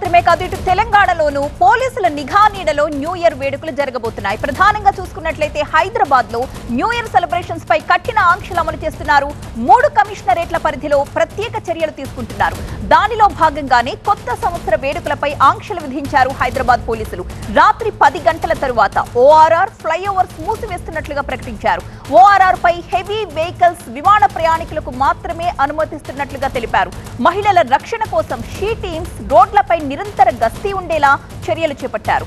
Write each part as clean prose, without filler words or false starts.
మాత్రమే కాదు ఇటు తెలంగాణలోనూ పోలీసుల నిఘా నీడలో న్యూ ఇయర్ వేడుకలు జరగబోతున్నాయి. ప్రధానంగా చూసుకున్నట్లయితే హైదరాబాద్ లో న్యూ ఇయర్ సెలబ్రేషన్స్ పై కఠిన ఆంక్షలు అమలు చేస్తున్నారు. 3 కమిషనరేట్ల పరిధిలో ప్రత్యేక చర్యలు తీసుకుంటున్నారు. దానిలో భాగంగానే కొత్త సంవత్సర వేడుకలపై ఆంక్షలు విధించారు హైదరాబాద్ పోలీసులు. రాత్రి 10 గంటల తరువాత ఓఆర్ఆర్ ఫ్లైఓవర్స్ మూసివేస్తున్నట్లుగా ప్రకటించారు. ఓఆర్ఆర్ పై హెవీ వెహికల్స్ విమాన ప్రయాణికులకు మాత్రమే అనుమతిస్తున్నట్లుగా తెలిపారు. మహిళల రక్షణ కోసం షీ టీమ్స్ రోడ్లపై నిరంతర గస్తీ ఉండేలా చర్యలు చేపట్టారు.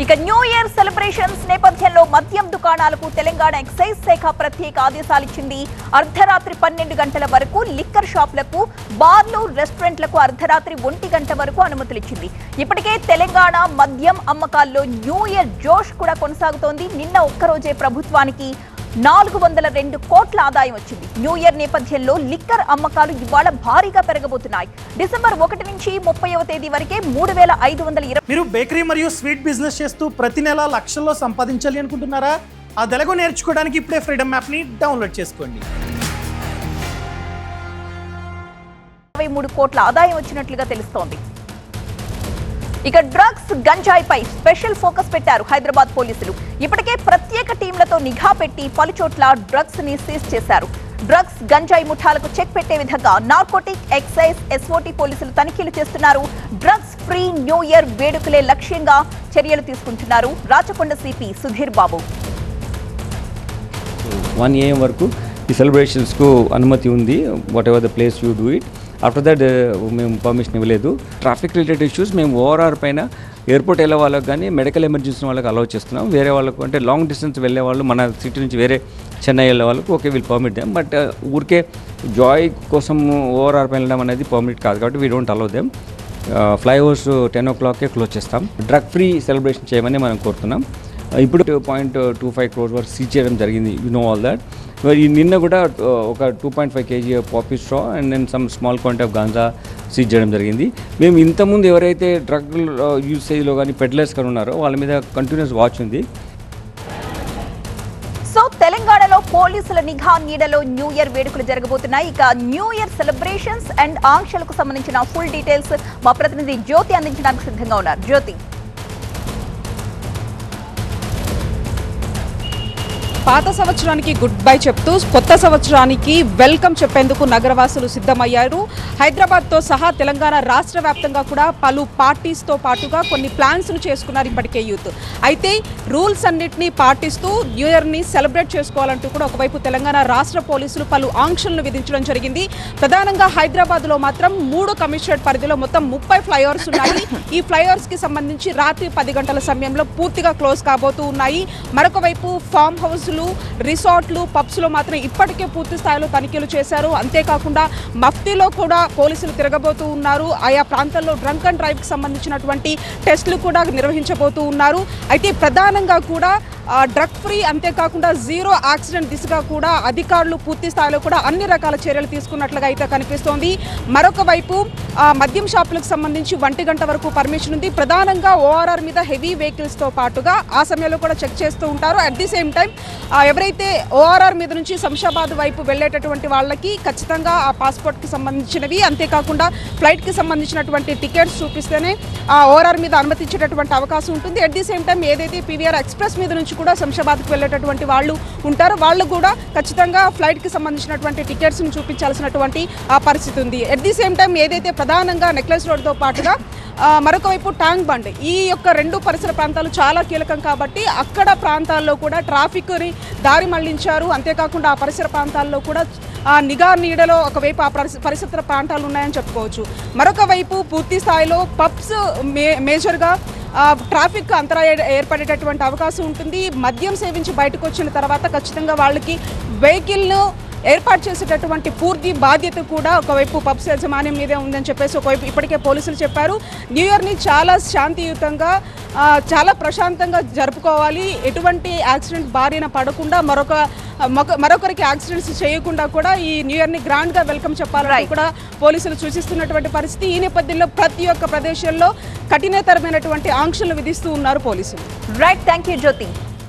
ఇక న్యూ ఇయర్ సెలబ్రేషన్స్ నేపథ్యంలో మద్యం దుకాణాలకు తెలంగాణ ఎక్సైజ్ శాఖ ప్రత్యేక ఆదేశాలిచ్చింది. అర్ధరాత్రి 12 గంటల వరకు లిక్కర్ షాపులకు, బార్లు, రెస్టారెంట్లకు అర్ధరాత్రి 1 గంట వరకు అనుమతులిచ్చింది. ఇప్పటికే తెలంగాణ మద్యం అమ్మకాల్లో న్యూ ఇయర్ జోష్ కూడా కొనసాగుతోంది. నిన్న ఒక్కరోజే ప్రభుత్వానికి 402 కోట్ల ఆదాయం వచ్చింది. న్యూ ఇయర్ నేపథ్యంలో లిక్కర్ అమ్మకాలు ఇవాళ భారీగా పెరగబోతున్నాయి. డిసెంబర్ 1 నుంచి 30వ తేదీ వరకే 3520. మీరు బేకరీ మరియు స్వీట్ బిజినెస్ చేస్తూ ప్రతి నెల లక్షల్లో సంపాదించాలి అనుకుంటున్నారా? ఆ తెలుగు నేర్చుకోవడానికి ఇప్పుడే ఫ్రీడమ్ యాప్ ని డౌన్లోడ్ చేసుకోండి. 23 కోట్ల ఆదాయం వచ్చినట్లుగా తెలుస్తోంది. ఇక డ్రగ్స్, గంజాయిపై స్పెషల్ ఫోకస్ పెట్టారు హైదరాబాద్ పోలీసులు. ఇప్పటికే ప్రత్యేక టీంలతో నిఘా పెట్టి పలుచోట్ల డ్రగ్స్ ని సీజ్ చేశారు. డ్రగ్స్, గంజాయి ముఠాలకు చెక్ పెట్టే విధంగా నార్కోటిక్, ఎక్సైజ్, ఎస్ఓటీ పోలీసులు తనిఖీలు చేస్తున్నారు. డ్రగ్స్ ఫ్రీ న్యూ ఇయర్ వేడుకలే లక్ష్యంగా చర్యలు తీసుకుంటున్నారు రాచకొండ సిపి సుధీర్ బాబు. 1 AM వరకు ఈ సెలబ్రేషన్స్కు అనుమతి ఉంది. What ever the place you do it. After that మేము పర్మిషన్ ఇవ్వలేదు. ట్రాఫిక్ రిలేటెడ్ ఇష్యూస్ మేము ఓఆర్ఆర్ పైన ఎయిర్పోర్ట్ వెళ్ళే వాళ్ళకి కానీ మెడికల్ ఎమర్జెన్సీ వాళ్ళకి అలౌ చేస్తున్నాం. వేరే వాళ్ళకు అంటే లాంగ్ డిస్టెన్స్ వెళ్ళే వాళ్ళు, మన సిటీ నుంచి వేరే చెన్నై వెళ్ళే వాళ్ళకు okay will permit them. But ఊరికే జాయ్ కోసం ఓఆర్ఆర్ పైన వెళ్ళడం అనేది పర్మిట్ కాదు కాబట్టి we don't allow them. Flyovers 10 o'clock close చేస్తాం. డ్రగ్ ఫ్రీ సెలబ్రేషన్ చేయమని మనం కోరుతున్నాం. ఇప్పుడు 2.25 crores వరకు సీజ్ చేయడం జరిగింది. You know all that. నిన్న కూడా ఒక 2.5 kg poppy straw and then some small quantity of ganja seize చేయడం జరిగింది. మేము ఇంతకుముందు ఎవరైతే డ్రగ్ యూసేజ్లో కానీ పెడ్లర్స్ కానీ ఉన్నారో వాళ్ళ మీద కంటిన్యూస్ వాచ్ ఉంది. సో తెలంగాణలో పోలీసుల నిఘా నీడలో న్యూ ఇయర్ వేడుకలు జరగబోతున్నాయి. ఇక న్యూ ఇయర్ సెలబ్రేషన్స్ అండ్ ఆంక్షలకు సంబంధించిన ఫుల్ డీటెయిల్స్ మా ప్రతినిధి జ్యోతి అందించడానికి సిద్ధంగా ఉన్నారు. జ్యోతి, పాత సంవత్సరానికి గుడ్ బై చెప్తూ కొత్త సంవత్సరానికి వెల్కమ్ చెప్పేందుకు నగరవాసులు సిద్ధమయ్యారు. హైదరాబాద్తో సహా తెలంగాణ రాష్ట్ర వ్యాప్తంగా కూడా పలు పార్టీస్తో పాటుగా కొన్ని ప్లాన్స్ను చేసుకున్నారు ఇప్పటికే యూత్. అయితే రూల్స్ అన్నింటినీ పాటిస్తూ న్యూ ఇయర్ని సెలబ్రేట్ చేసుకోవాలంటూ కూడా ఒకవైపు తెలంగాణ రాష్ట్ర పోలీసులు పలు ఆంక్షలను విధించడం జరిగింది. ప్రధానంగా హైదరాబాద్లో మాత్రం 3 కమిషనరేట్ పరిధిలో మొత్తం 30 ఫ్లైఓవర్స్ ఉన్నాయి. ఈ ఫ్లైఓవర్స్కి సంబంధించి రాత్రి 10 గంటల సమయంలో పూర్తిగా క్లోజ్ కాబోతూ ఉన్నాయి. మరొక వైపు ఫామ్ హౌస్, రిసార్ట్లు, పబ్స్లో మాత్రం ఇప్పటికే పూర్తి స్థాయిలో తనిఖీలు చేశారు. అంతేకాకుండా మఫ్తీలో కూడా పోలీసులు తిరగబోతూ ఉన్నారు. ఆయా ప్రాంతాల్లో డ్రంక్ అండ్ డ్రైవ్కి సంబంధించినటువంటి టెస్టులు కూడా నిర్వహించబోతూ ఉన్నారు. అయితే ప్రధానంగా కూడా డ్రగ్ ఫ్రీ, అంతేకాకుండా జీరో యాక్సిడెంట్ దిశగా కూడా అధికారులు పూర్తి స్థాయిలో కూడా అన్ని రకాల చర్యలు తీసుకున్నట్లుగా అయితే కనిపిస్తోంది. మరొక వైపు మద్యం షాపులకు సంబంధించి 1 గంట వరకు పర్మిషన్ ఉంది. ప్రధానంగా ఓఆర్ఆర్ మీద హెవీ వెహికల్స్తో పాటుగా ఆ సమయంలో కూడా చెక్ చేస్తూ ఉంటారు. అట్ ది సేమ్ టైం ఎవరైతే ఓఆర్ఆర్ మీద నుంచి శంషాబాద్ వైపు వెళ్ళేటటువంటి వాళ్ళకి ఖచ్చితంగా ఆ పాస్పోర్ట్కి సంబంధించినవి, అంతేకాకుండా ఫ్లైట్కి సంబంధించినటువంటి టికెట్స్ చూపిస్తేనే ఆ ఓఆర్ఆర్ మీద అనుమతించేటటువంటి అవకాశం ఉంటుంది. అట్ ది సేమ్ టైం ఏదైతే పీవీఆర్ ఎక్స్ప్రెస్ మీద నుంచి కూడా శంషాబాద్కి వెళ్ళేటటువంటి వాళ్ళు ఉంటారు, వాళ్ళు కూడా ఖచ్చితంగా ఫ్లైట్కి సంబంధించినటువంటి టికెట్స్ని చూపించాల్సినటువంటి ఆ పరిస్థితి ఉంది. అట్ ది సేమ్ టైం ఏదైతే ప్రధానంగా నెక్లెస్ రోడ్తో పాటుగా మరొక వైపు ట్యాంక్ బండ్, ఈ యొక్క 2 పరిసర ప్రాంతాలు చాలా కీలకం కాబట్టి అక్కడ ప్రాంతాల్లో కూడా ట్రాఫిక్ని దారి మళ్లించారు. అంతేకాకుండా ఆ పరిసర ప్రాంతాల్లో కూడా నిఘా నీడలో ఒకవైపు ఆ పరిసర ప్రాంతాలు ఉన్నాయని చెప్పుకోవచ్చు. మరొక వైపు పూర్తి స్థాయిలో పబ్స్ మేజర్గా ట్రాఫిక్ అంతరాయం ఏర్పడేటటువంటి అవకాశం ఉంటుంది. మద్యం సేవించి బయటకు వచ్చిన తర్వాత ఖచ్చితంగా వాళ్ళకి వెహికల్ను ఏర్పాటు చేసేటటువంటి పూర్తి బాధ్యత కూడా ఒకవైపు పబ్స్ యాజమాన్యం మీదే ఉందని చెప్పేసి ఒకవైపు ఇప్పటికే పోలీసులు చెప్పారు. న్యూ ఇయర్ని చాలా శాంతియుతంగా, చాలా ప్రశాంతంగా జరుపుకోవాలి. ఎటువంటి యాక్సిడెంట్ బారిన పడకుండా మరొకరికి యాక్సిడెంట్స్ చేయకుండా కూడా ఈ న్యూ ఇయర్ని గ్రాండ్గా వెల్కమ్ చెప్పాలని కూడా పోలీసులు సూచిస్తున్నటువంటి పరిస్థితి. ఈ నేపథ్యంలో ప్రతి ఒక్క ప్రదేశంలో కఠినతరమైనటువంటి ఆంక్షలు విధిస్తూ ఉన్నారు పోలీసులు. Right, thank you Jyothi.